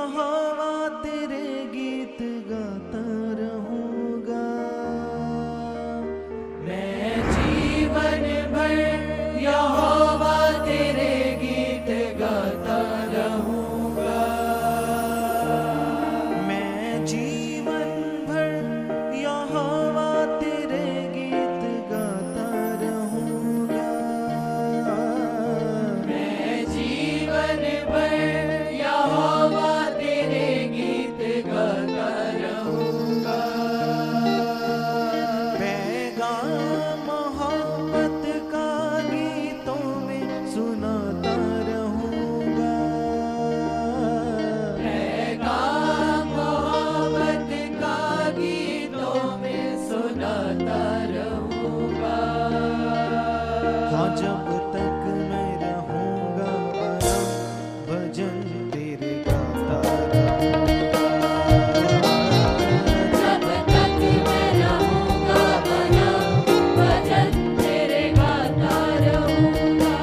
यहोवा तेरे गीत गाता रहूंगा। मैं जीवन भर यहोवा तेरे गीत गाता रहूंगा। मैं जीवन भर यहोवा तेरे गीत गाता रहूंगा। मैं जीवन भर यहोवा तेरे गीत गाता रहूंगा। पैगाम मोहब्बत का गीतों में सुनाता रहूंगा। पैगाम मोहब्बत का गीतों में सुनाता रहूंगा। हाँ, जब तक मैं रहूंगा बना भजन तेरे गाता रहूंगा। जब तक मैं रहूंगा बना भजन तेरे गाता रहूंगा।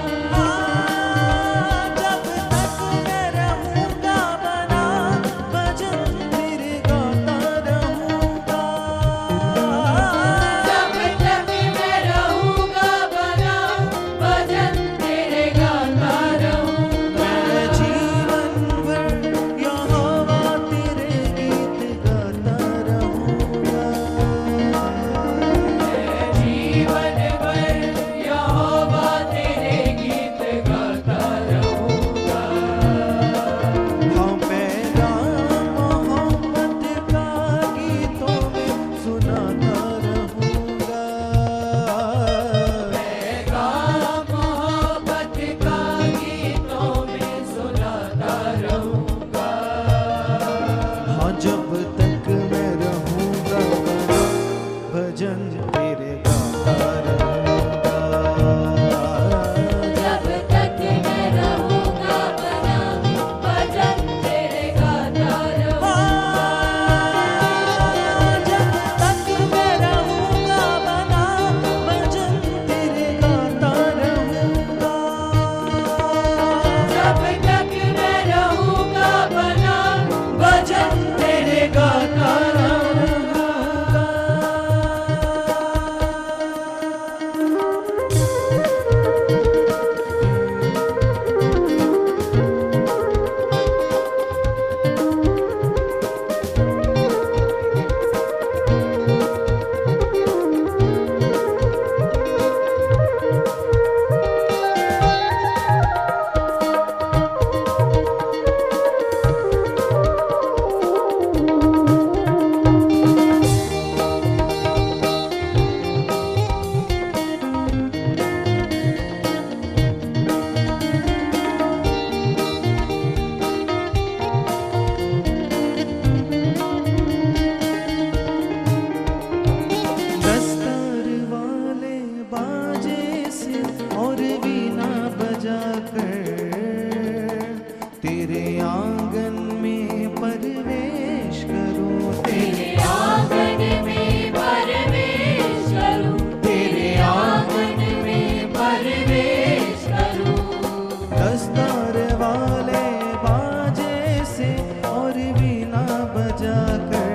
जब तक मैं रहूंगा बना भजन तेरे गाता रहूंगा। जब तक मैं रहूंगा बना भजन तेरे गाता रहूंगा। मैं जीवन भर यहोवा तेरे गीत गाता रहूंगा। मैं जीवन भर यहोवा तेरे गीत गाता रहूंगा। हाँ, पैगाम मोहब्बत का गीतों में सुनाता रहूंगा। पैगाम मोहब्बत का गीतों में सुनाता रहूंगा। हाँ, जब तक मैं रहूंगा बना भजन तेरे गाता रहूंगा। जब तक मैं रहूंगा बना भजन तेरे गाता रहूंगा। जब तक मैं रहूंगा बना भजन तेरे गाता रहूंगा। जब तक मैं रहूंगा बना भजन तेरे गाता रहूंगा। दस्तार वाले बाजे से और वीणा बजाकर तेरे आंगन में परवेश करूं। तेरे आंगन में परवेश करूं। तेरे आंगन में परवेश करूं। दस्तार वाले बाजे से और वीणा बजाकर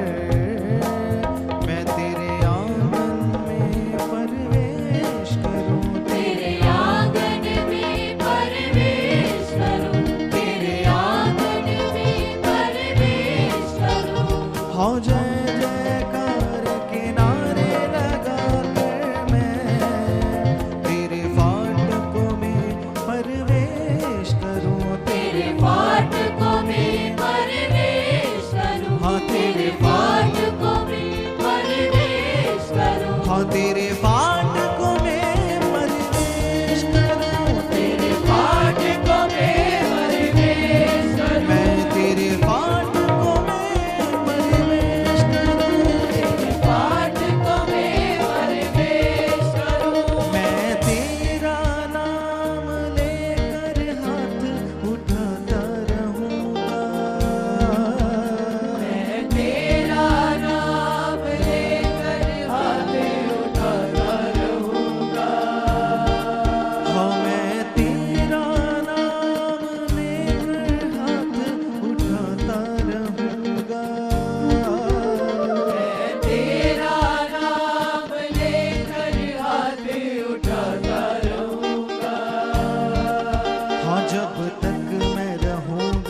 मैं तेरे आंगन में परवेश करूं। तेरे आंगन में परवेश करूं। तेरे आंगन में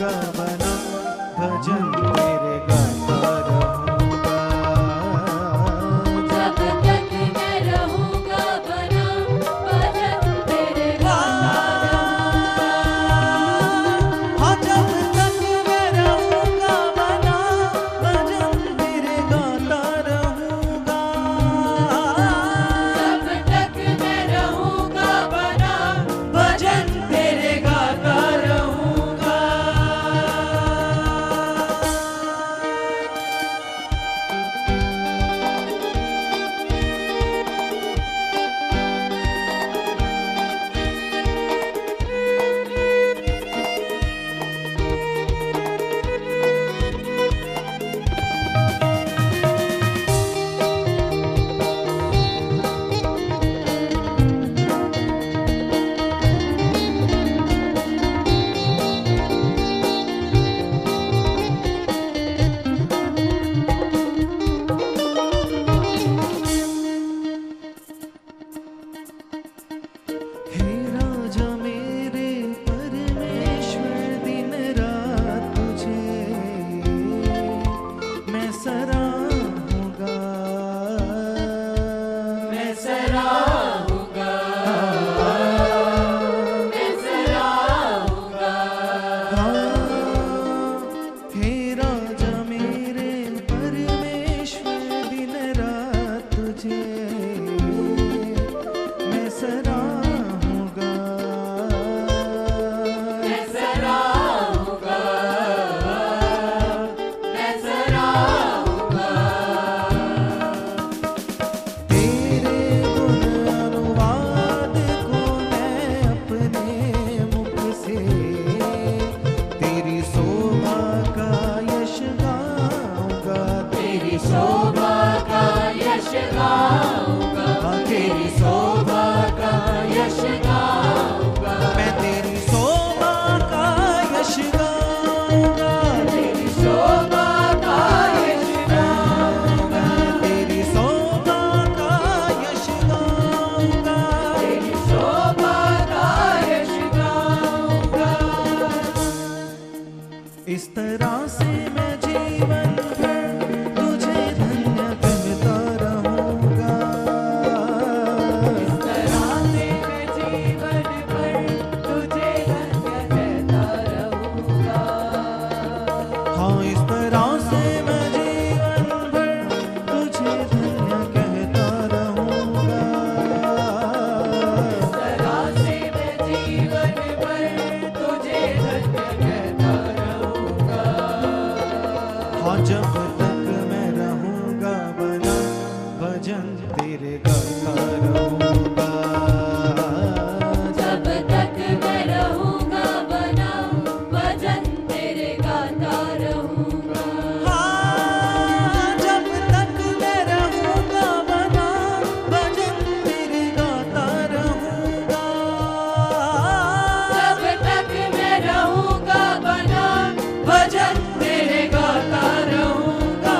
रहूंगा बना भजन तेरे गाता रहूंगा। जब तक मैं रहूंगा बना भजन तेरे गाता रहूंगा। हाँ जब तक मैं रहूंगा बना भजन तेरे गाता रहूंगा। जब तक मैं रहूंगा बना भजन तेरे गाता रहूंगा। हे राजा मेरे परमेश्वर दिन रात तुझे मैं सराहूंगा। मैं सराहूंगा, मैं सराहूंगा। हे राजा मेरे परमेश्वर दिन रात तुझे मैं सराहूंगा। मैं सराहूंगा, मैं सराहूंगा। तेरे गुण अनुवाद को मैं अपने मुख से तेरी शोभा का यश गाऊंगा। तेरी शोभा का यश गाऊंगा, तेरी शोभा का यश गाऊंगा। मैं तेरी शोभा का यश गाऊंगा। तेरी शोभा का यश गाऊंगा, तेरी शोभा का यश गाऊंगा। तेरी शोभा का यश गाऊंगा। इस तरह से मैं जीवन भर तुझे धन्य कहता रहूंगा। इस तरह से मैं जीवन भर तुझे धन्य कहता रहूंगा। हाँ इस तरह से मैं जीवन भर तुझे धन्य कहता रहूंगा। इस तरह से मैं जीवन भर तुझे धन्य कहता रहूंगा। हाँ जब तक मैं रहूंगा बना भजन तेरे गाता रहूंगा। जब तक मैं रहूंगा बना भजन तेरे गाता रहूंगा। हाँ जब तक मैं रहूंगा बना भजन तेरे गाता रहूंगा। जब तक मैं रहूंगा बना भजन तेरे गाता रहूंगा।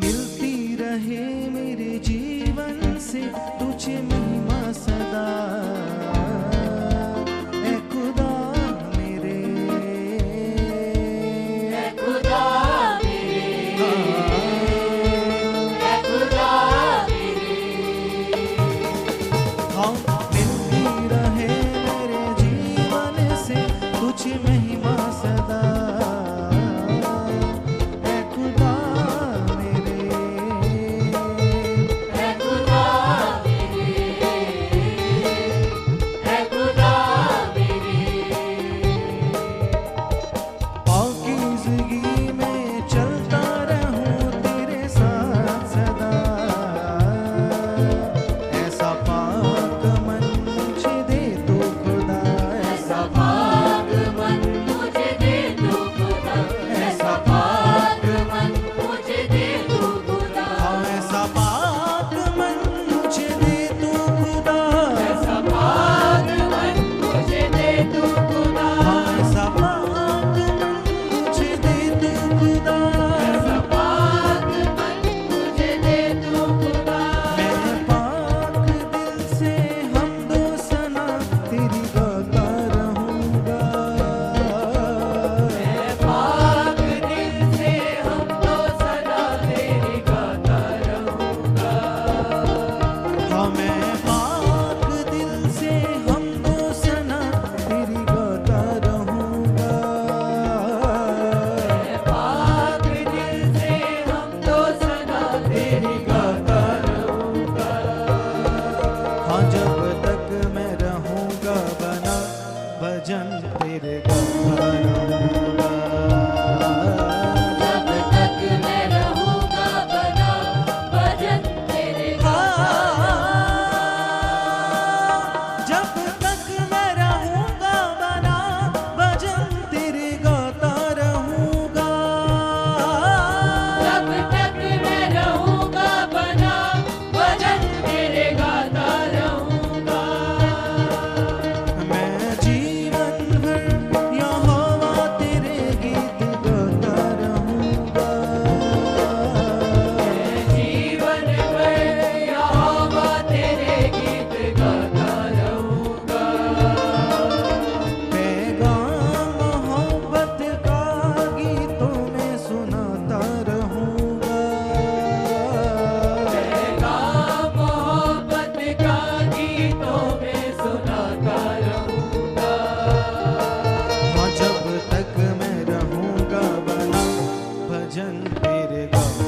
मिलती रहे मेरे जीवन से तुझे महिमा सदा। ऐ खुदा मेरे ऐ खुदा मेरे, ऐ खुदा मेरे। हाँ मिलती रहे मेरे जीवन से तुझे महिमा सदा। ऐ खुदा मेरे ऐ खुदा मेरे,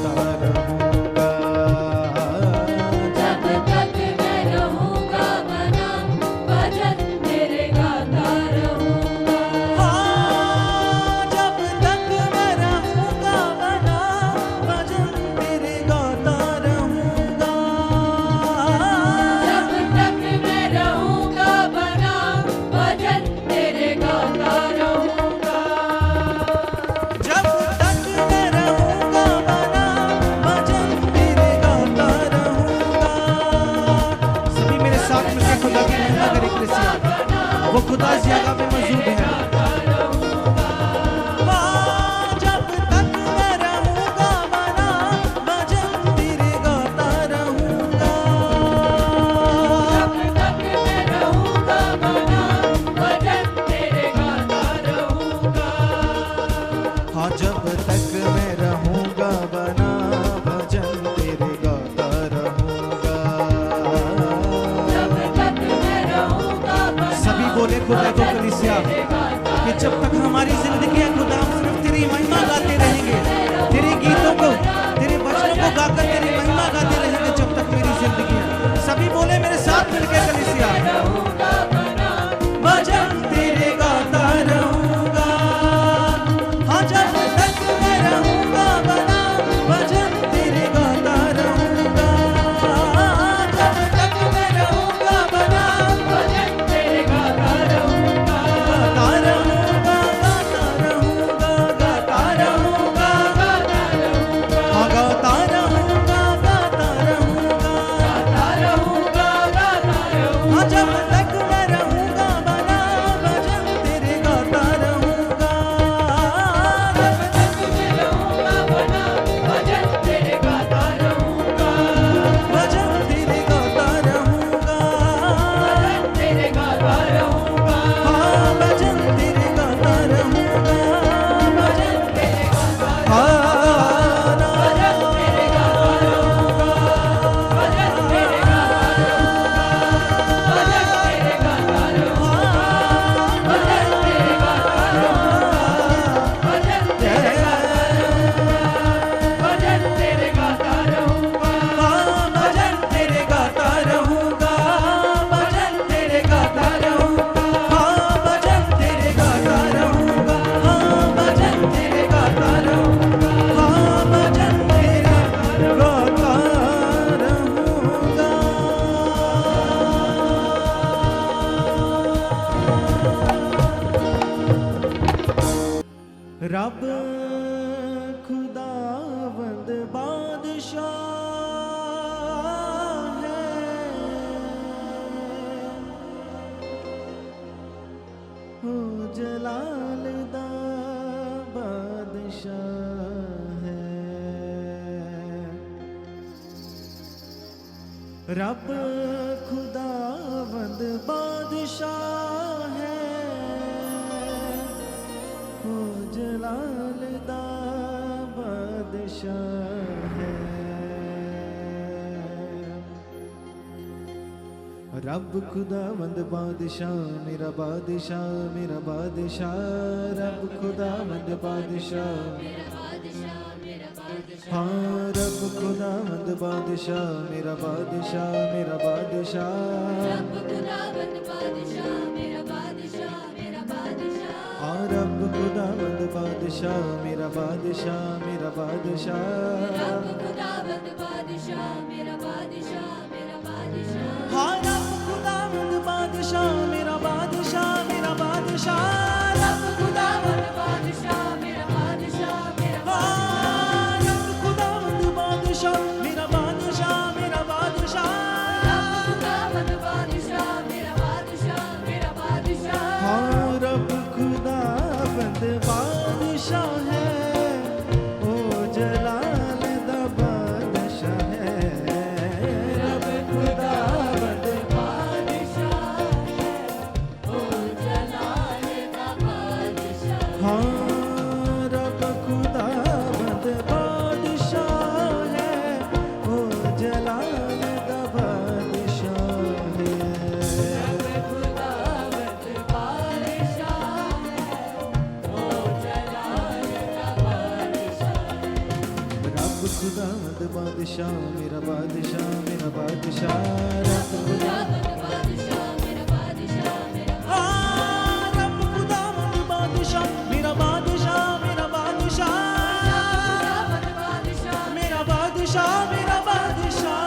गाता रहूंगा। जब तक मैं रहूंगा बना भजन तेरे गाता रहूंगा। हाँ, जब तक मैं रहूंगा बना भजन तेरे गाता रहूंगा। जब तक मैं रहूंगा बना भजन तेरे गाता रहूंगा। जब तक मैं रहूंगा बना भजन तेरे गाता रहूंगा। सभी मेरे साथ मिलकर खुदा की महिमा करें कृष्ण। वो खुदा इस जगह पे मौजूद है। हाँ, जब तक मैं रहूंगा बना भजन तेरे गाता रहूंगा। जब तक मैं रहूंगा बना भजन तेरे गाता रहूंगा। हाँ, जब तक मैं रहूंगा बना भजन तेरे गाता रहूंगा। जब तक मैं रहूंगा बना सभी बोले खुदा को कलीसिया कि जब तक हमारी जिंदगी है खुदा हम सिर्फ तेरी महिमा गाते रहेंगे। तेरे गीतों को तेरे वचनों को गाकर तेरी महिमा गाते रहेंगे जब तक मेरी जिंदगी है। सभी बोले मेरे साथ मिलकर कलीसिया रहूंगा बना भजन तेरे गाता रहूंगा। हाँ, जब तक मैं रहूंगा बना भजन तेरे गाता रहूंगा। जब तक मैं रहूंगा बना भजन तेरे गाता रहूंगा। गाता रहूंगा, गाता रहूंगा, गाता रहूंगा, हाँ गाता रहूंगा, गाता रहूंगा, गाता रहूंगा गाता रहूंगा। हाँ जब तक मैं रहूंगा बना भजन तेरे गाता रहूंगा। जब तक मैं रहूंगा बना भजन तेरे गाता रहूंगा। भजन तेरे गाता रहूंगा। भजन तेरे गाता रहूंगा। हाँ, भजन तेरे गाता रहूंगा। भजन तेरे गाता हाँ, भजन तेरे गाता रहूंगा। भजन तेरे गाता रहूंगा। भजन तेरे गाता रहूंगा। भजन तेरे गाता रहूंगा। भजन तेरे गाता रहूंगा। भजन तेरे गाता रहूंगा। हाँ, भजन तेरे गाता रहूंगा। भजन तेरे गाता रहूंगा। हाँ, भजन तेरे गाता रहूंगा। हाँ, भजन तेरे गाता रहूंगा। हाँ, भजन तेरे गाता रहूंगा। रब खुदावंद बादशाह है, ओ जलाल दा बादशाह है। रब खुदावंद बादशाह है, ओ जलाल दा बादशाह है। रब खुदावंद बादशाह मेरा बादशाह, मेरा बादशाह। रब खुदावंद बादशाह, हाँ रब खुदावंद बादशाह मेरा बादशाह, मेरा बादशाह। रब खुदावंद बादशाह मेरा बादशाह, मेरा बादशाह। हाँ रब खुदावंद बादशाह मेरा बादशाह, मेरा बादशाह। रब खुदावंद बादशाह मेरा बादशाह, मेरा बादशाह। हाँ रब खुदावंद बादशाह मेरा बादशाह, मेरा बादशाह। रब खुदावंद बादशाह मेरा बादशाह, मेरा हाँ रब खुदावंद बादशाह मेरा बादशाह, मेरा बादशाह। रब खुदावंद बादशाह मेरा बादशाह, मेरा बादशाह। हाँ रब खुदावंद बादशाह है, ओ जलाल दा बादशाह है। रब खुदावंद बादशाह है, ओ जलाल खुदावंद बादशाह मेरा बादशाह मेरा बादशाह रब खुदावंद बादशाह मेरा बादशाह मेरा हाँ, रब खुदावंद बादशाह मेरा बादशाह मेरा बादशाह खुदावंद बादशाह मेरा बादशाह मेरा बादशाह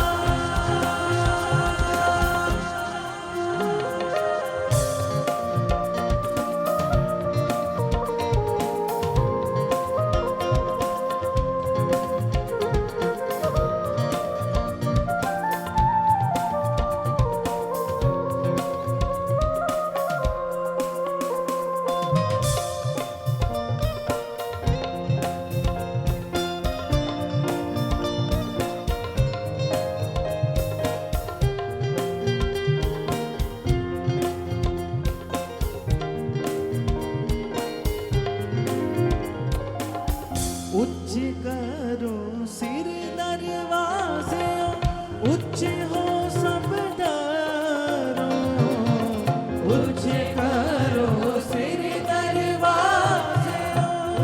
उच्च करो सिर दरवाजे उच्च हो सब दरों उच्च करो सिर दरवाजे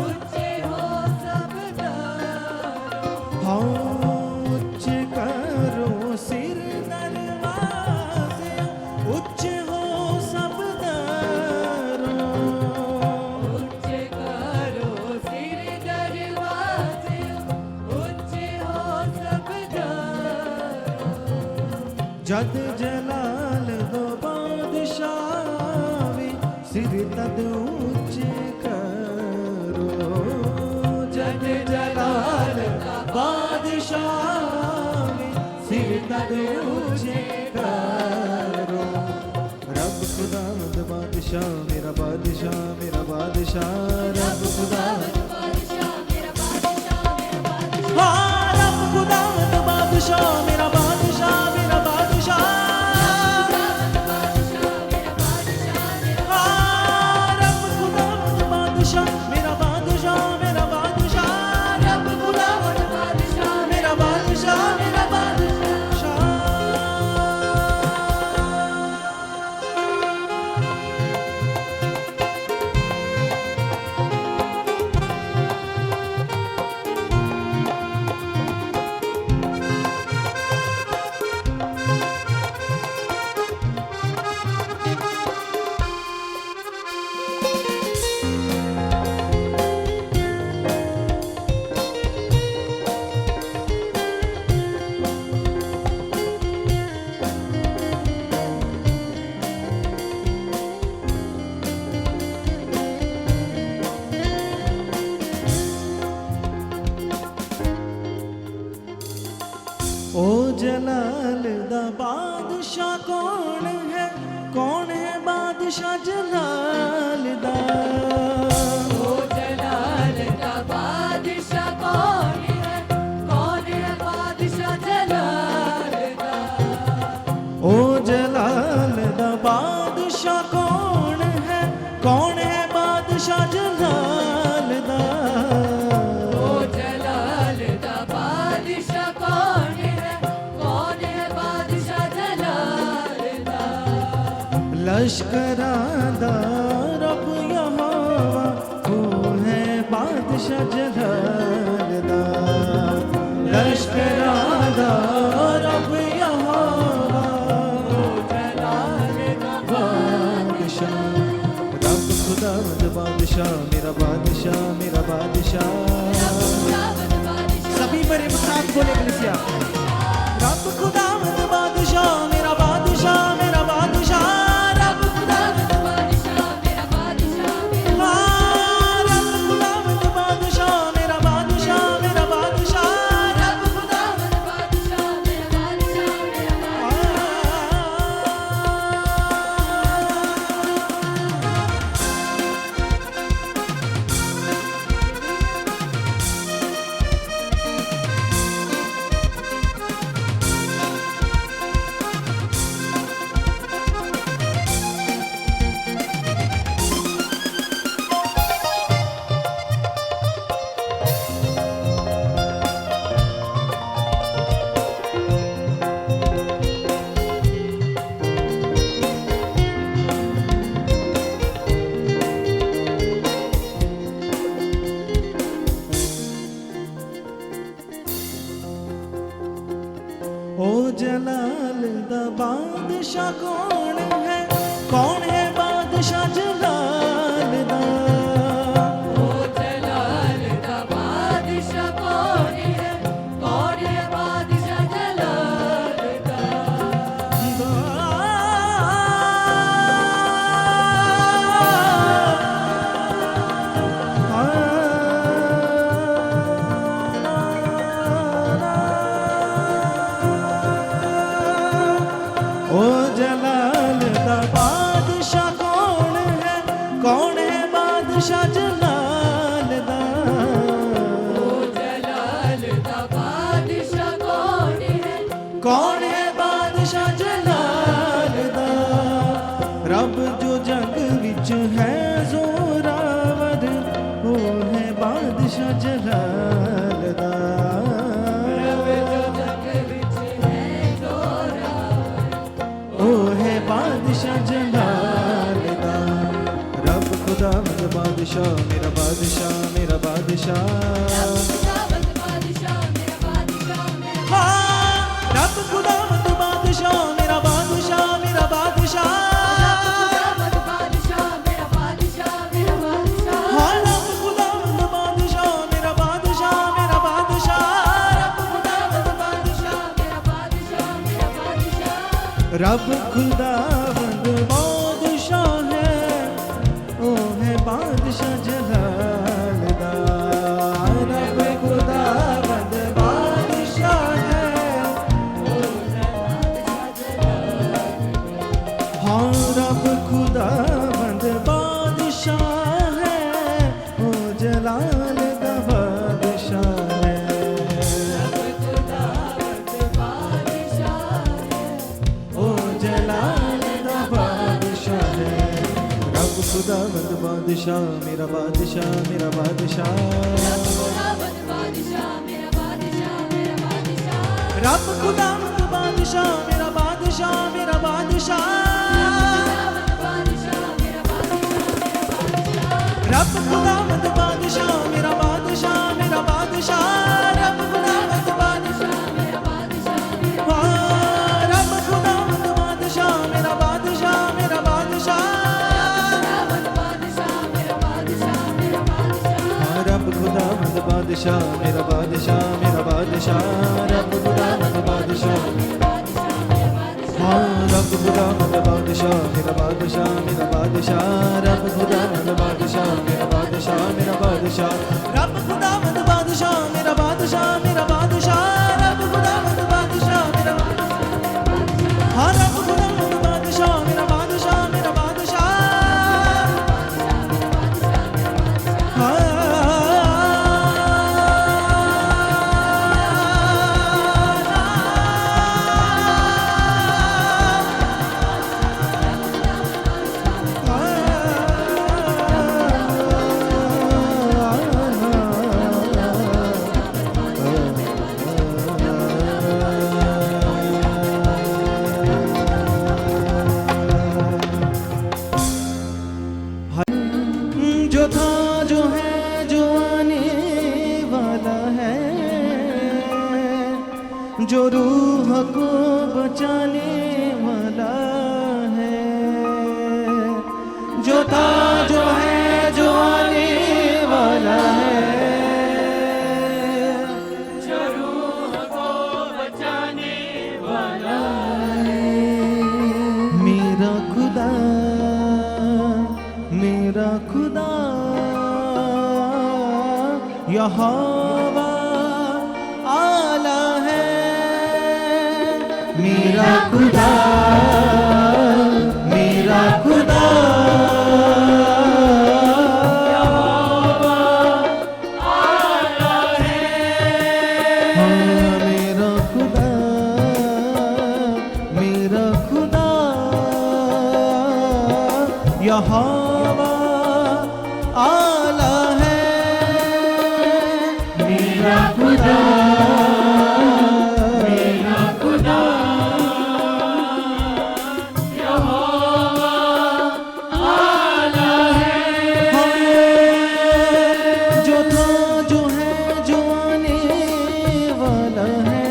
ऊंचे हो सब दरों हाँ उच्च करो सिर दरवाजे उच्च हो सब दरों ऊंचे करो सिर दरवाजे ऊंचे हो सब दरों जद जलाल दो बादशाह सिर तद ऊंचे करो जद जलाल बादशाह सिर तद ऊंचे करो रब खुदावंद बादशाह मेरा बादशाह मेरा बादशाह रब खुदावंद बादशाह मेरा बादशाह मेरा बादशाह हाँ रब खुदावंद बादशाह मेरा बादशाह मेरा बादशाह हाँ, रब खुदावंद बादशाह मेरा बादशाह मेरा बादशाह रब खुदावंद बादशाह मेरा बादशाह मेरा बादशाह ओ जलाल दा बादशाह कौन है बादशाह जलाल दा ओ जलाल का बादशाह कौन है बादशाह जलाल का ओ जलाल दा बादशाह कौन है बादशाह जलाल दा ओ जलाल का बादशाह कौन है बादशाह जलाल का लश्करां दा रब यहोवा वो है बादशाह जलाल दा लश्करां दा रब यहोवा जलाल का बादशाह रब खुदावंद बादशाह मेरा बादशाह मेरा बादशाह खुदावंद बादशाह सभी मेरे साथ बोले कलिसिया रब खुदावंद बादशाह मेरा बादशाह मेरा बादशाह रब खुदावंद बादशाह मेरा बादशाह मेरा हाँ, रब खुदावंद बादशाह मेरा बादशाह मेरा बादशाह रब खुदावंद बादशाह मेरा बादशाह मेरा ओ जलाल दा बादशाह कौन है बादशाह जलाल दा ओ जलाल दा बादशाह कौन है बादशाह जलाल दा ओ जलाल दा बादशाह कौन है बादशाह जलाल दा ओ जलाल दा बादशाह कौन है बादशाह जलाल दा रब जो जग विच है जोरावर वो है बादशाह जलाल दा ओ है बादशाह जलाल दा रब खुदावंद बादशाह मेरा बादशाह मेरा बादशाह हाँ, रब खुदावंद बादशाह मेरा बादशाह मेरा बादशाह हाँ, रब खुदावंद बादशाह मेरा बादशाह मेरा बादशाह रब खुदावंद बादशाह है ओ है बादशाह जलाल दा रब खुदावंद बादशाह है हाँ रब खुदावंद बादशाह है ओ जलाल दा बादशाह है ओ जलाल दा बादशाह है रब खुदावंद बादशाह मेरा बादशाह मेरा बादशाह रब खुदावंद बादशाह मेरा बादशाह मेरा बादशाह रब खुदावंद बादशाह मेरा बादशाह मेरा बादशाह रब खुदावंद बादशाह हाँ, रब खुदावंद बादशाह मेरा बादशाह मेरा बादशाह हाँ, रब खुदावंद बादशाह मेरा बादशाह मेरा बादशाह रब खुदावंद बादशाह हाँ, रब खुदावंद बादशाह मेरा बादशाह मेरा बादशाह रब खुदावंद बादशाह मेरा बादशाह मेरा बादशाह रब खुदावंद बादशाह मेरा बादशाह मेरा बादशाह रब खुदावंद बादशाह मेरा हाँ, रब खुदावंद बादशाह मेरा बादशाह मेरा बादशाह जो था जो है जो आने वाला है जो रूह को बचाने वाला है जो था जो है जो आने वाला है जो रूह को बचाने वाला है मेरा खुदा यहोवा आला है मेरा खुदा यहोवा आला है हाँ, मेरा खुदा यहोवा आला है मेरा खुदा यहोवा आला है जो था जो है जो आने वाला है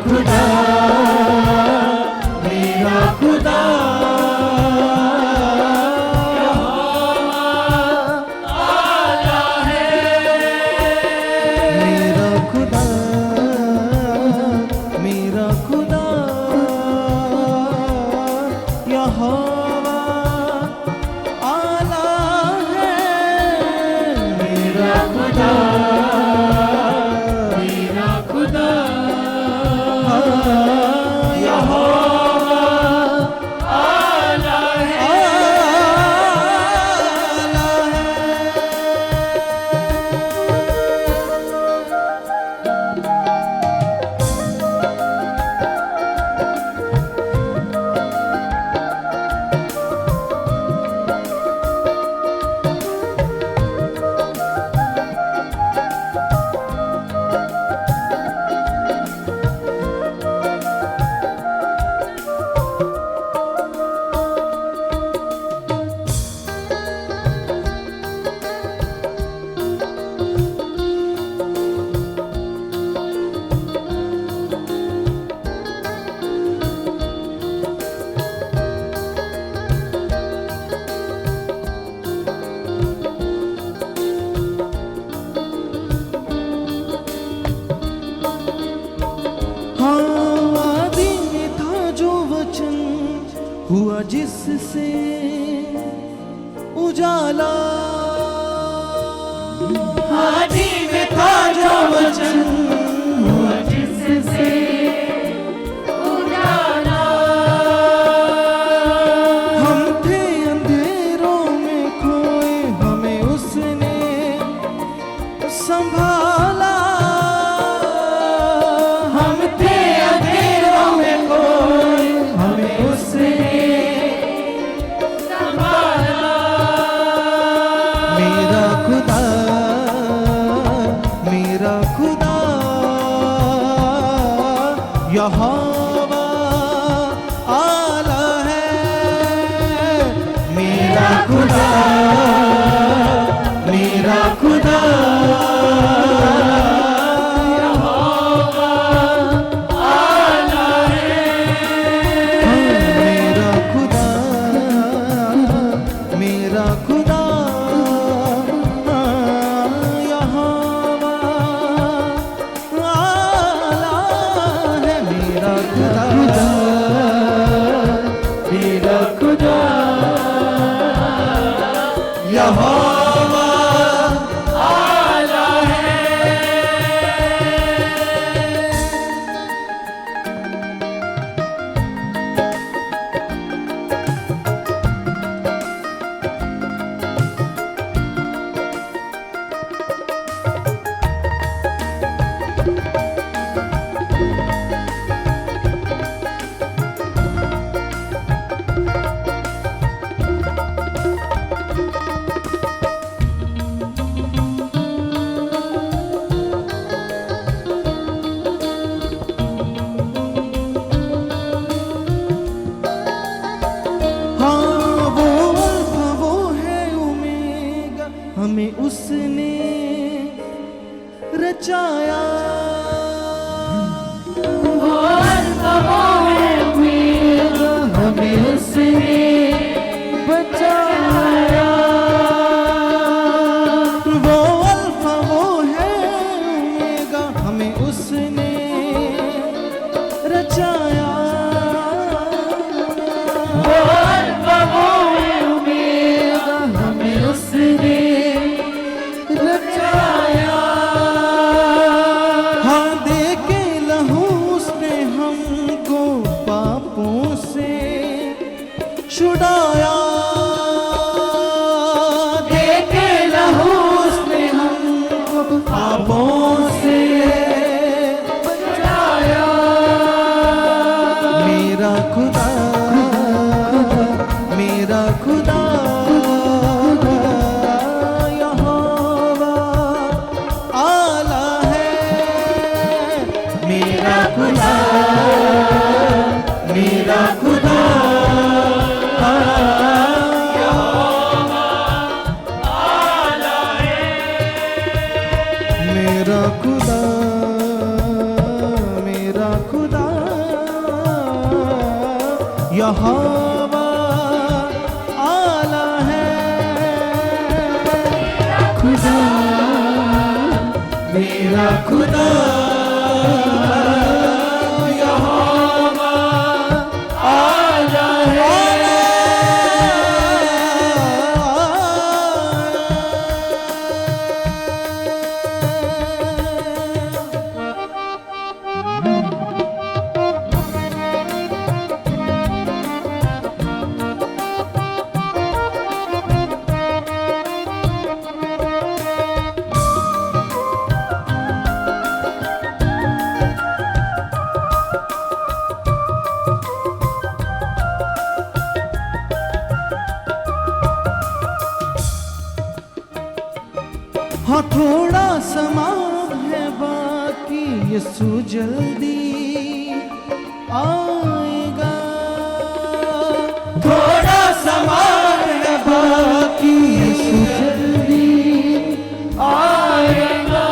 खुदा मेरा खुदा आला है मेरा खुदा मेरा खुदा यहोवा आला है मेरा खुदा मेरा खुदा यहोवा आला है आला है। आदि में था जो वचन हुआ जिससे उजाला आदि में था जो वचन हुआ जिससे उजाला हम थे अंधेरों में खोए हमें उसने संभाला हम थे अंधेरों में खोए हमें उसने संभाला मेरा खुदा यहोवा आला है मेरा खुदा मेरा खुदा यहोवा आला है मेरा खुदा मेरा खुदा यहोवा आला है मेरा खुदा मेरा खुदा यहोवा आला है हाँ वो अल्फा वो है ओमेगा हमें उसने रचाया वो अल्फा वो है ओमेगा हमें उसने बचाया वो अल्फा वो है ओमेगा हमें उसने रचाया वो अल्फा वो है ओमेगा हमें उसने रचाया हाँ दे के लहू उसने हमको पापों से छुड़ाया दे के लहू उसने हमको पापों से बचाया मेरा खुदा मेरा खुदा यहोवा आला है मेरा खुदा मेरा खुदा यहोवा आला है मेरा खुदा मेरा खुदा यहोवा आला है खुदा मेरा खुदा यहोवा आला है हाँ थोड़ा समा है बाकी यीशु जल्दी आएगा थोड़ा समा है बाकी यीशु जल्दी आएगा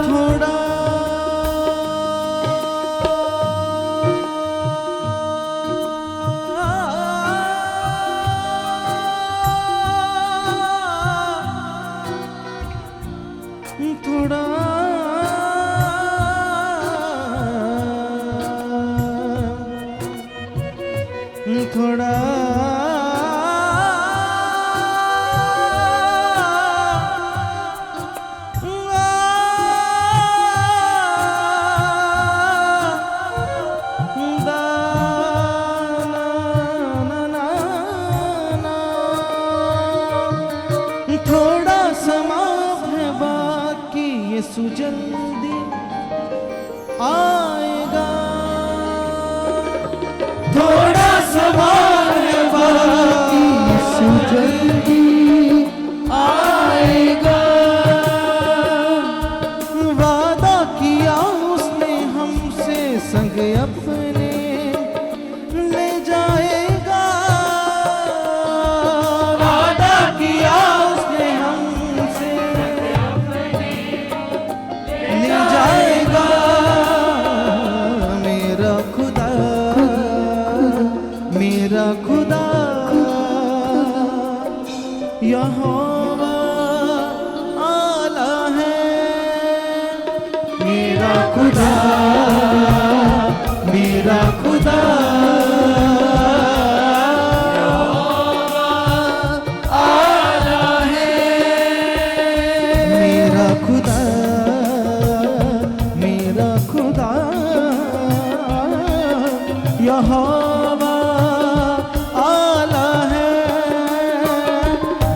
थोड़ा थोड़ा थोड़ा थोड़ा समा है बाकी यीशु जल्दी आएगा थोड़ा समा है बाकी यीशु जल्दी आएगा वादा किया उसने हमसे संग अपने ले जाएगा वादा किया उसने हमसे ले जाएगा मेरा खुदा मेरा खुदा यहोवा आला है मेरा खुदा मेरा खुदा आला है मेरा खुदा मेरा खुदा यहोवा आला है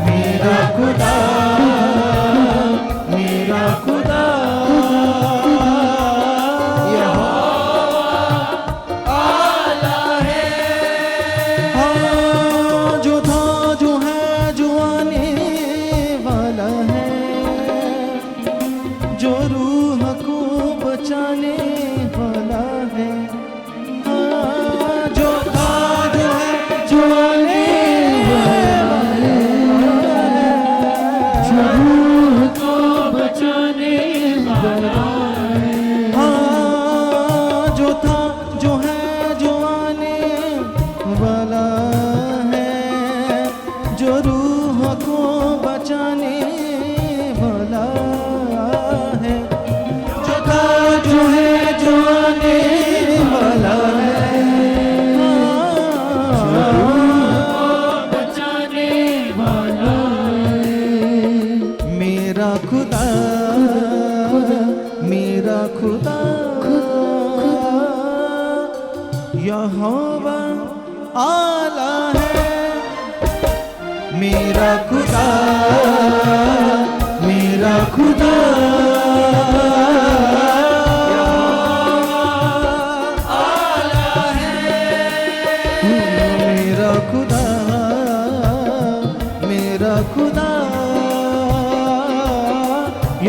मेरा खुदा मेरा खुदा यहोवा आला है हाँ जो था जो है जो आने वाला है जो रूह को बचाने वाला है हाँ जो था जो है जो आने वाला है जो रूह को बचाने वाला है हाँ जो था जो है जो आने वाला है जो रूह को बचाने वाला है जो था जो है जो आने वाला है बचाने वाला है मेरा खुदा मेरा खुदा यहोवा आला है मेरा खुदा मेरा खुदा आला है मेरा खुदा मेरा खुदा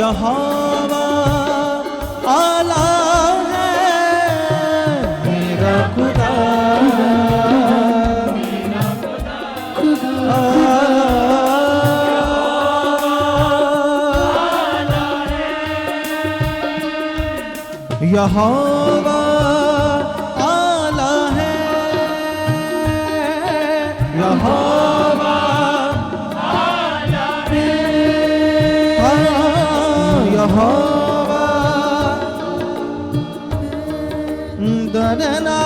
यहोवा आला है मेरा खुदा यहोवा आला यहोवा दरना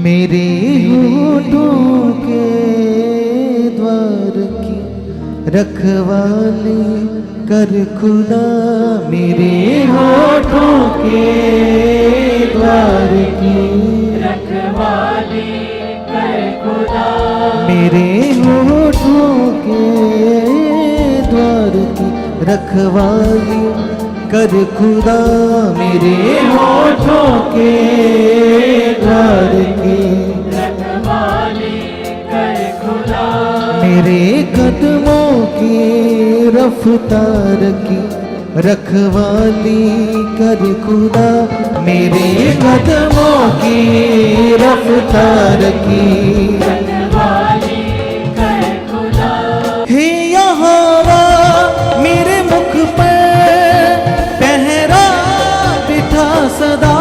मेरे होठों के द्वार की रखवाली कर खुदा, मेरे होठों के द्वार की रखवाली कर खुदा, मेरे होठों के द्वार की रखवाली कर खुदा, मेरे होठों के द्वार की रखवाली कर खुदा, मेरे कदमों की रफ्तार की रखवाली कर खुदा, मेरे कदमों की रफ्तार की रखवाली कर खुदा, हे यहोवा मेरे मुख पर पहरा बिठा सदा,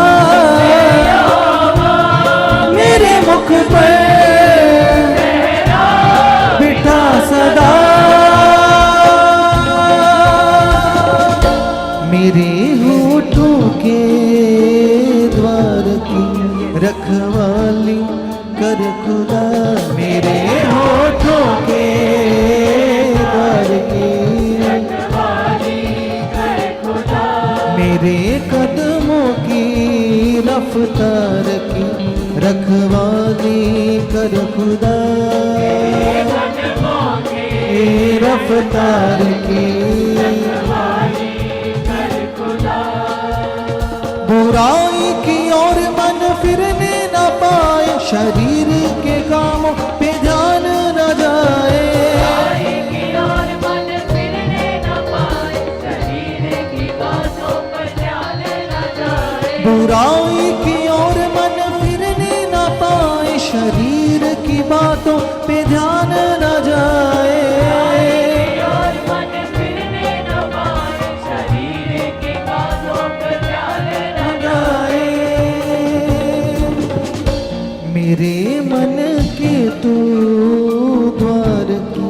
मेरे मुख पर बिठा सदा, मेरे होठों के द्वार की रखवाली कर खुदा, मेरे होठों के द्वार की रखवाली कर खुदा, मेरे कदमों की रफ्तार की रखवाली कर खुदा, कदमों की रफ्तार की रखवाली कर खुदा, बुराई की ओर मन फिरने न पाए, शरीर के कामों पे ध्यान न जाए, की ओर मन फिरने न पाए, शरीर की बातों पर ध्यान न जाए, बुराई की ओर मन फिरने न पाए, शरीर की बातों पे ध्यान न जाए, और मन फिरने न पाए, शरीर की बातों पर ध्यान न जाए, मेरे मन के तू द्वार की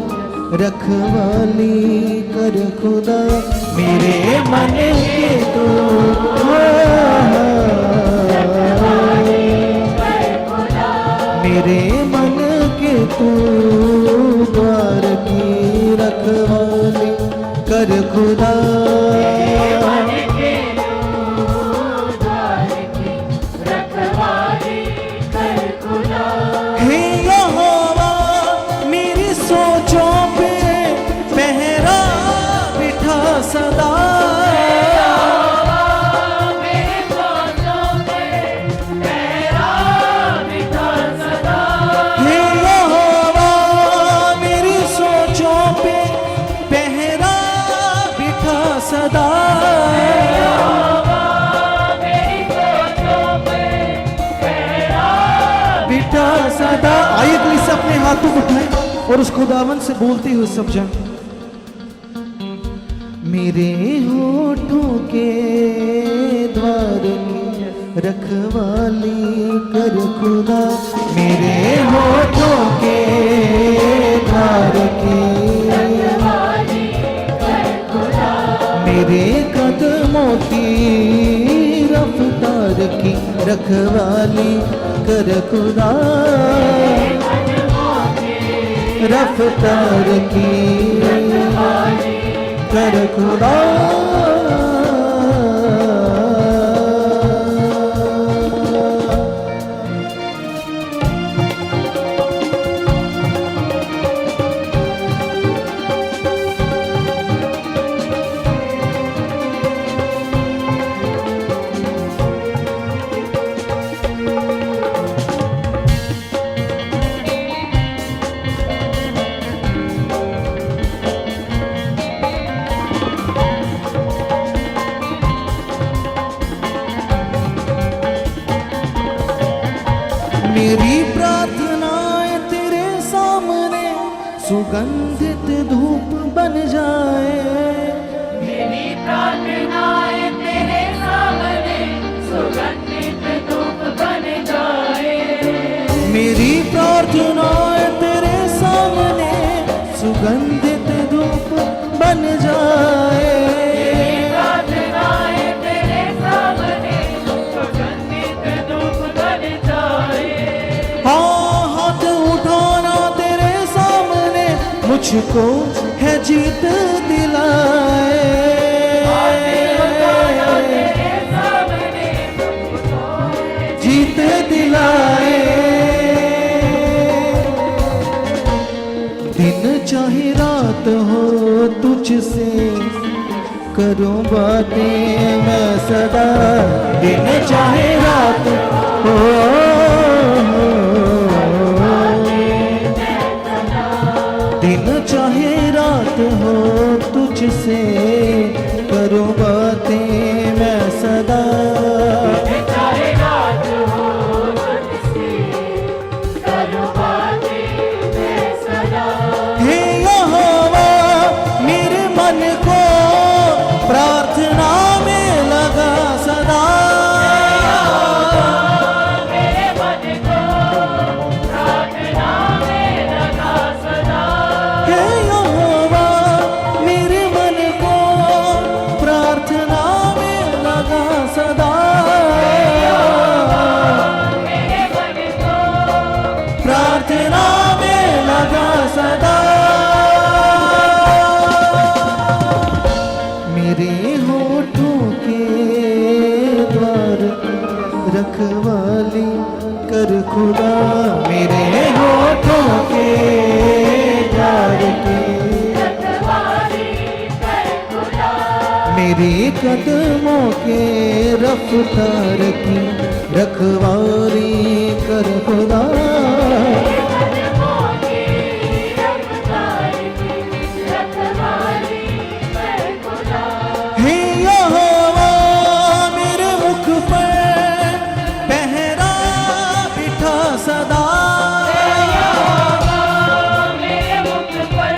रखवाली कर खुदा, मेरे मन के तू मेरे मन के तू द्वार की रखवाली कर खुदा, रखवाली कर खुदा, हे यहोवा मेरी सोचों पे पहरा बिठा सदा, मेरे सोचों पे पहरा बिठा सदा, हे यहोवा मेरी सोचों पे पहरा बिठा सदा, मेरी सोचों पे पहरा बिठा सदा। आइए तो इसे अपने हाथों को उठाएं और उस खुदावन से बोलते हुए सब जन, मेरे होठों के द्वार की रखवाली कर खुदा, मेरे होठों के द्वार की रखवाली कर खुदा, मेरे कदमों की रफ्तार की रखवाली कर खुदा, रफ्तार की कर खुदा, सुगंधित धूप बन जाए। मेरी प्रार्थनाएं तेरे सामने सुगंधित धूप बन जाए। मेरी प्रार्थनाएं तेरे सामने सुगंधित धूप बन जाए। प्रार्थनाएं तेरे सामने सुगंधित धूप बन जाए। हाँ, हाथ उठाना तेरे सामने मुझको है जीत दिलाए। तेरे सामने मुझको जीत दिलाए। दिन चाहे रात हो तुझसे करूं बातें मैं सदा। दिन चाहे रात हो दिन चाहे रात हो तुझसे करूं बातें मैं सदा। चाहे रात हो तुझसे करूं बातें मैं सदा। हे यहोवा मेरे मन को प्रार्थना में लगा सदा। मेरे मन को प्रार्थना में लगा सदा। हे यहोवा मेरे मन को प्रार्थना में लगा सदा। मेरे मन को प्रार्थना में लगा सदा। मेरे होठों के द्वार रखवाली कर खुदा। मेरे होठों के द्वार की रखवाली कर खुदा। मेरे कदमों के रफ्तार की रखवाली कर खुदा। कदमों की रफ्तार की रखवाली कर खुदा। हे यहोवा मेरे मुख पर पहरा बिठा सदा। मेरे मुख पर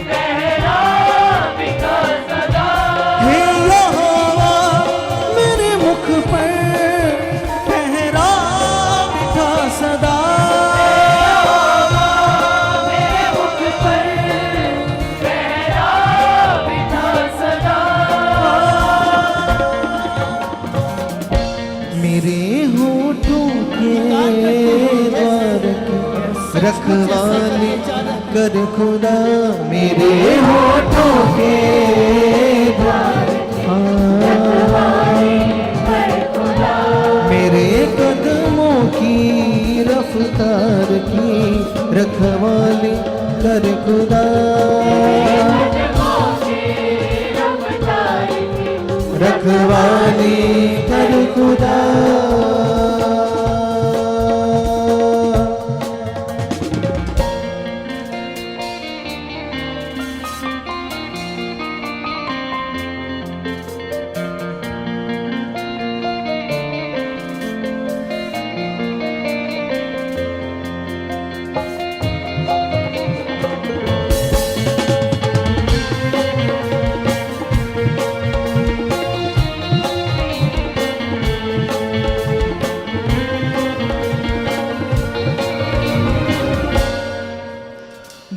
पहरा बिठा सदा। हे यहोवा मेरे मुख पर पहरा बिठा सदा। मेरे मुख पर पहरा बिठा सदा। मेरे होठों के द्वार की रखवाली कर खुदा। मेरे होठों के द्वार मेरे कदमों की रफ्तार की रखवाली कर खुदा। रखवाली कर खुदा।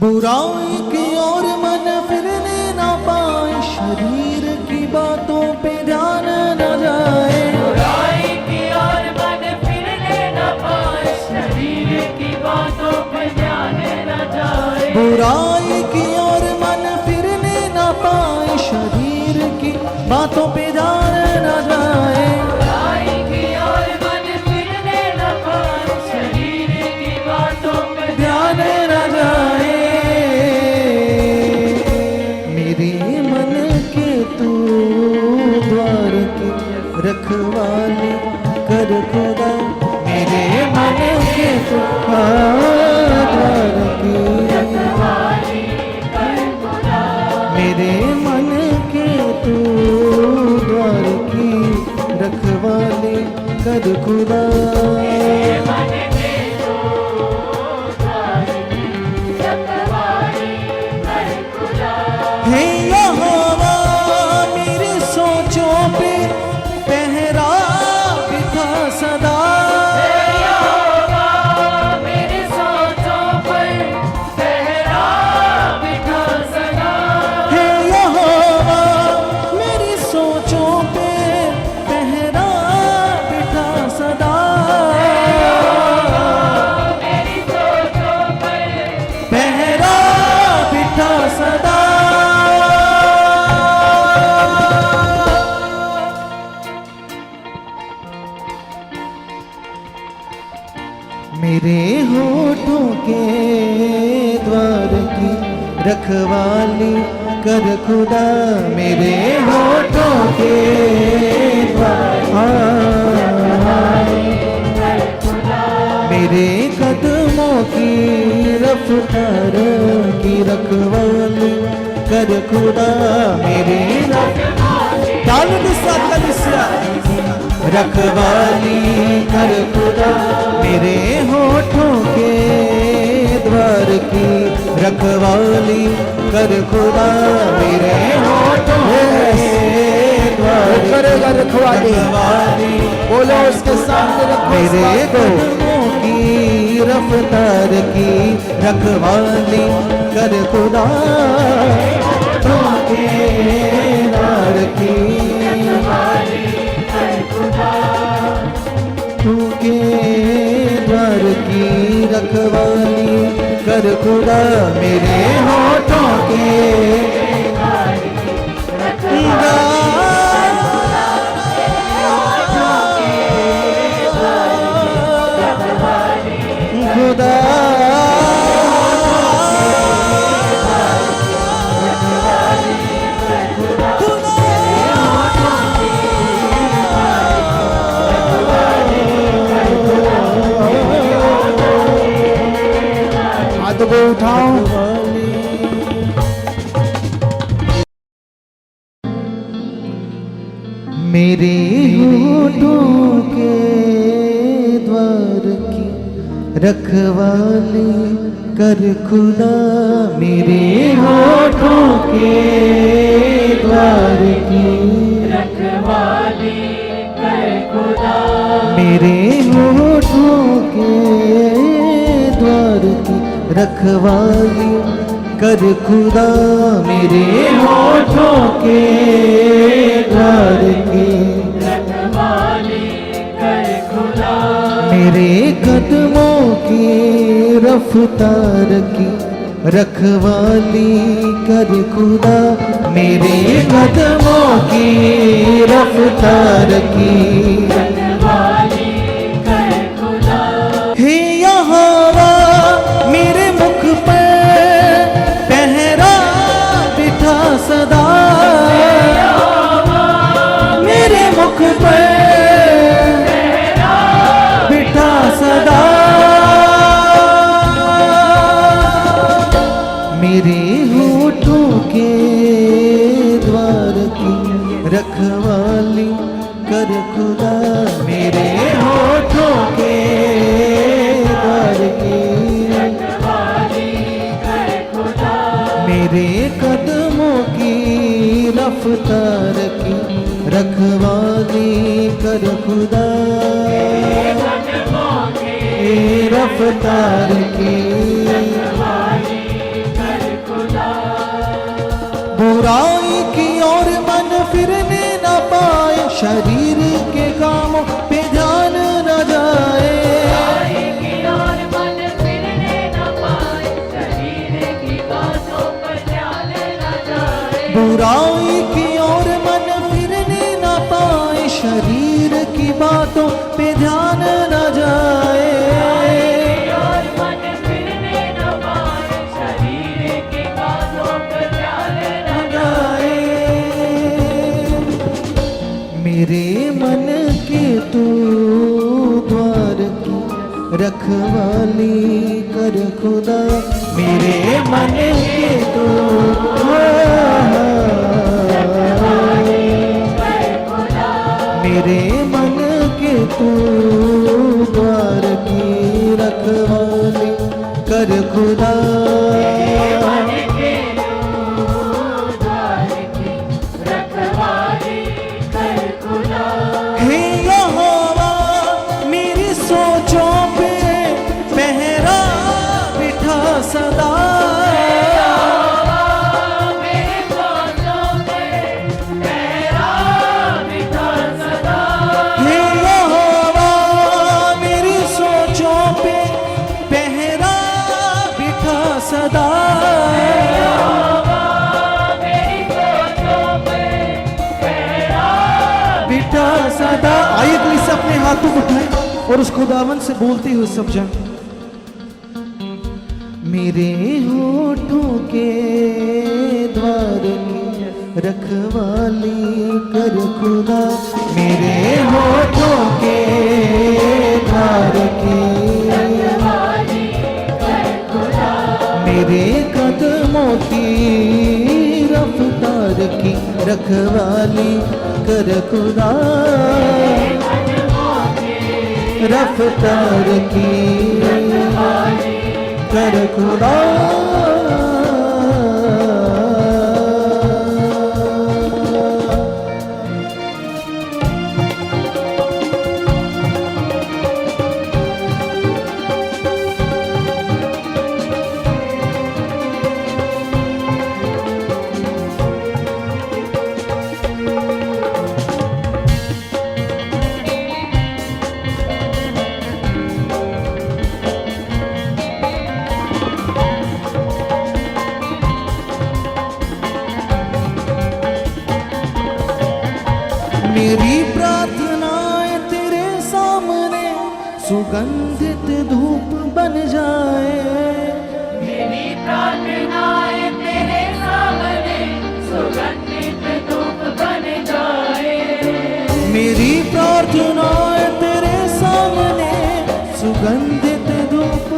बुराई की ओर मन फिरने ना पाए। शरीर की बातों पे ध्यान न जाए। बुराई की ओर मन फिरने न पाए। शरीर की बातों पर ध्यान न जाए। बुराई की ओर मन फिरने ना पाए। शरीर की बातों पे ध्यान न जाए। बुराई की ओर मन फिरने न पाए। शरीर की बातों पर ध्यान न जाए। मेरे मन के तू द्वार की रखवाली कर खुदा। मेरे मन के तू द्वार की मेरे मन के तू द्वार की रखवाली कर खुदा। मन के तो द्वार की रखवाली होठों के द्वार की रखवाली कर खुदा, मेरे होठों के द्वार, मेरे कदमों की रफ्तार की रखवाली कर खुदा, मेरे रखवाली कर खुदा, मेरे होठों के द्वार की रखवाली कर खुदा, मेरे होठों के द्वार करेगा रखवाली, बोलो उसके सामने रखो, मेरे कदमों की रफ्तार की रखवाली कर खुदा, के द्वार की तू के द्वार की रखवाली कर खुदा, मेरे होठों के खुदा, हाथ को उठाओ, मेरे होठों के द्वार की रखवाली कर खुदा, मेरे होठों के द्वार की रखवाली कर खुदा, मेरे होठों के द्वार की रखवाली कर खुदा, मेरे होठों के द्वार की रखवाली कर खुदा, मेरे कदमों की रफ्तार की रखवाली कर खुदा, मेरे कदमों की रफ्तार की रखवाली कर खुदा, हे यहोवा मेरे मुख पर पहरा बिठा सदा, मेरे मुख पर बिठा सदा, मेरे होठों के द्वार की रखवाली कर खुदा, मेरे होठों के द्वार की रखवाली कर खुदा, मेरे कदमों की रफ्तार की रखवाली कर खुदा, कदमों की रफ्तार की रखवाली कर खुदा, बुराई की ओर मन फिरने न पाए, शरीर के कामों पे ध्यान न जाए, बुराई की ओर मन फिरने न पाए, शरीर की बातों पर ध्यान न जाए, बुराई की ओर मन फिरने न पाए, शरीर की बातों पे ध्यान न जाए, और मन फिरने न पाए, शरीर की बातों पर ध्यान न जाए, मेरे मन के तू द्वार की रखवाली कर खुदा, मेरे मन के तू मेरे मन के तू द्वार की रखवाली कर खुदा, रखवाली कर खुदा, हे यहोवा मेरी सोचों पे पहरा बिठा सदा, मेरे सोचों पे पहरा बिठा सदा, हे यहोवा मेरी सोचों पे पहरा बिठा सदा, मेरी सोचों पे पहरा बिठा सदा। आइए तो इसे अपने हाथों को उठाएं और उस खुदावन से बोलते हुए सब जन, मेरे होठों के द्वार की रखवाली कर खुदा, मेरे होठों के द्वार की, मेरे कदमों की रफ्तार की रखवाली कर खुदा, रफ्तार की कर खुदा। मेरी प्रार्थनाएं तेरे सामने सुगंधित धूप बन जाए, मेरी प्रार्थनाएं तेरे सामने सुगंधित धूप बन जाए, मेरी प्रार्थनाएं तेरे सामने सुगंधित धूप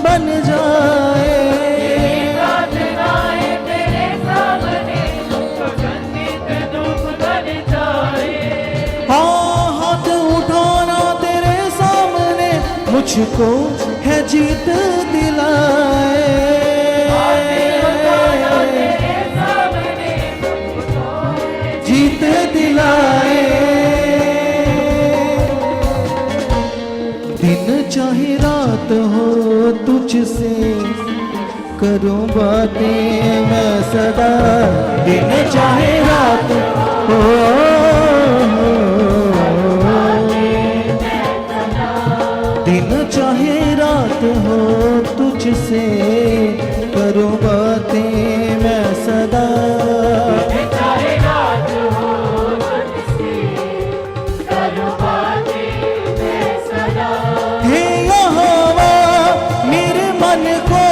बन जाए, प्रार्थनाएं तेरे सामने सुगंधित धूप बन जाए, हाँ हाथ उठाना तेरे सामने मुझको है जीत दिलाए, तेरे सामने जीत दिलाए। दिन चाहे रात हो तुझसे करूं बातें मैं सदा, दिन चाहे रात हो, दिन चाहे रात हो तुझसे करूं बातें मैं सदा, चाहे रात हो तुझसे करूं बातें मैं सदा, हे यहोवा मेरे मन को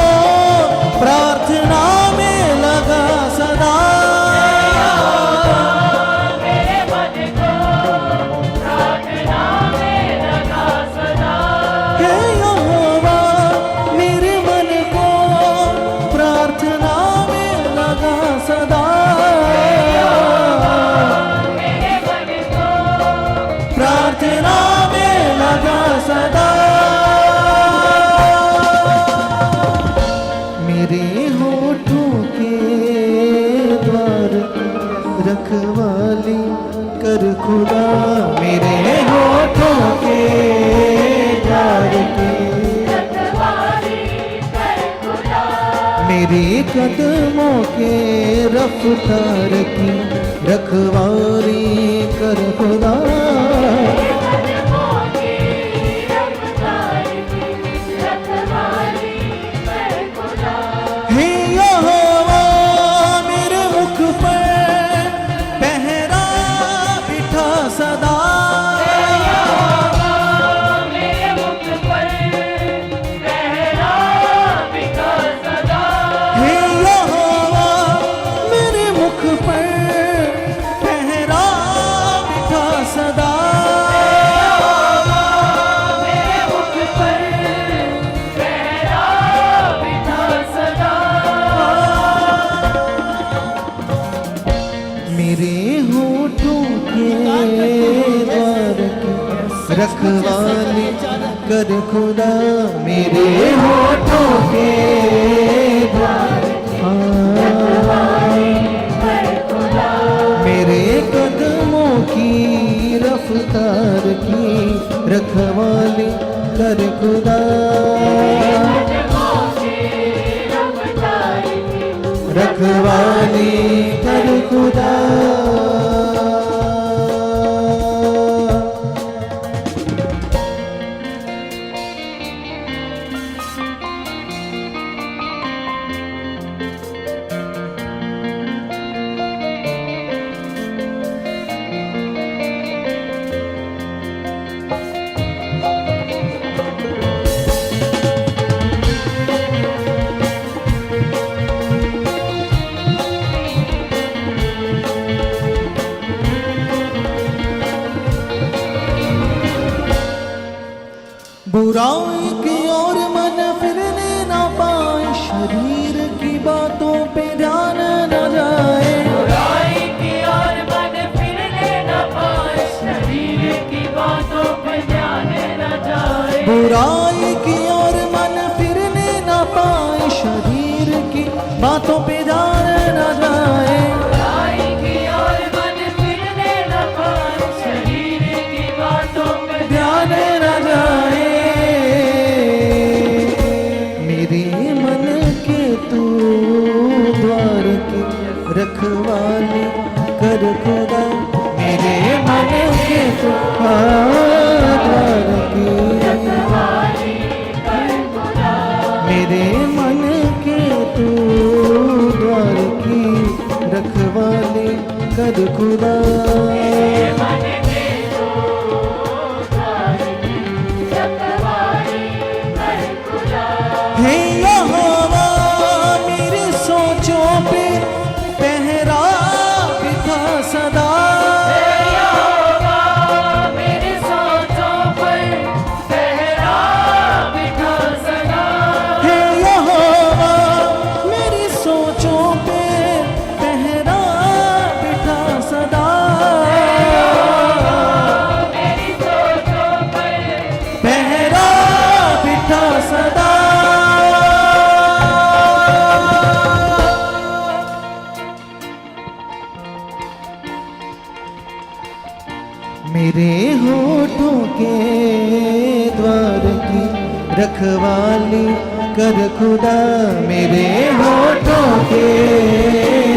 प्रार्थना में लगा सदा, मेरे मन को प्रार्थना में लगा सदा, हे यहोवा मेरे मन को प्रार्थना में लगा सदा, मेरे मन को प्रार्थना में लगा सदा। मेरे होठों के द्वार रखवाली कर खुदा, मेरे होठों के द्वार की, रखवाली कर खुदा, मेरे कदमों के रफ्तार की रखवाली कर खुदा, कदमों की रफ्तार की रखवाली कर खुदा, हे यहोवा मेरे मुख पर पहरा बिठा सदा, मेरे मुख पर पहरा बिठा सदा, हे यहोवा मेरे मुख पर पहरा बिठा सदा, मेरे मुख पर पहरा बिठा सदा, मेरे होठों के द्वार की रखवाली कर खुदा, मेरे होठों के द्वार की, मेरे कदमों की रफ्तार की रखवाली कर खुदा, कदमों की रफ्तार की रखवाली कर खुदा। बुराई की ओर मन फिरने ना पाए, शरीर की बातों पे ध्यान न जाए। बुराई की ओर मन फिरने न पाए, शरीर की बातों पे ध्यान न जाए। बुराई की ओर मन फिरने ना पाए, शरीर की बातों पे ध्यान न जाए। बुराई की ओर मन फिरने न पाए, शरीर की बातों पे ध्यान न जाए। मेरे मन के तू द्वार की रखवाली कर खुदा, मेरे मन के तू द्वार की, मेरे मन के तू द्वार की रखवाली कर खुदा। हे यहोवा मेरी सोचों पे पहरा बिठा सदा। यहोवा मेरी सोचों पर पहरा बिठा सदा। हे यहोवा मेरी सोचों पे पहरा बिठा सदा। मेरी सोचों पर पहरा बिठा सदा। मेरे होठों के द्वार की रखवाली कर खुदा, मेरे होठों के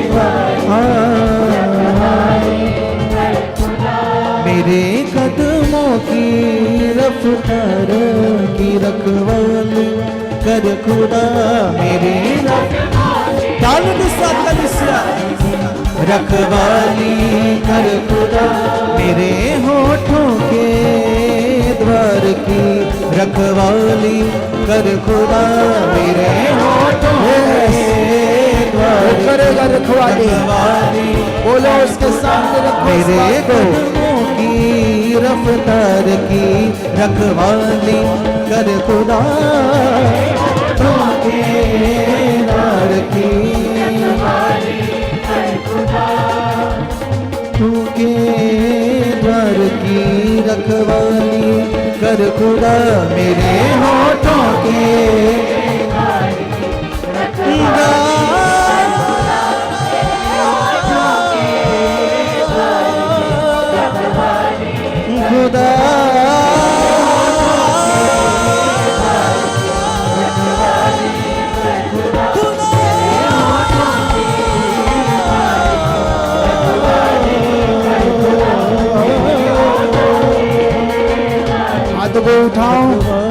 द्वार, मेरे कदमों की रफ्तार की रखवाली कर खुदा, मेरे रखवाली कर खुदा, मेरे होठों के द्वार की रखवाली कर खुदा, मेरे होठों के द्वार करेगा रखवाली। बोलो उसके सामने मेरे कदमों की रफ्तार की रखवाली कर खुदा, के द्वार की तू के द्वार की रखवाली कर खुदा, मेरे होठों के खुदा। हाथ को उठाओ।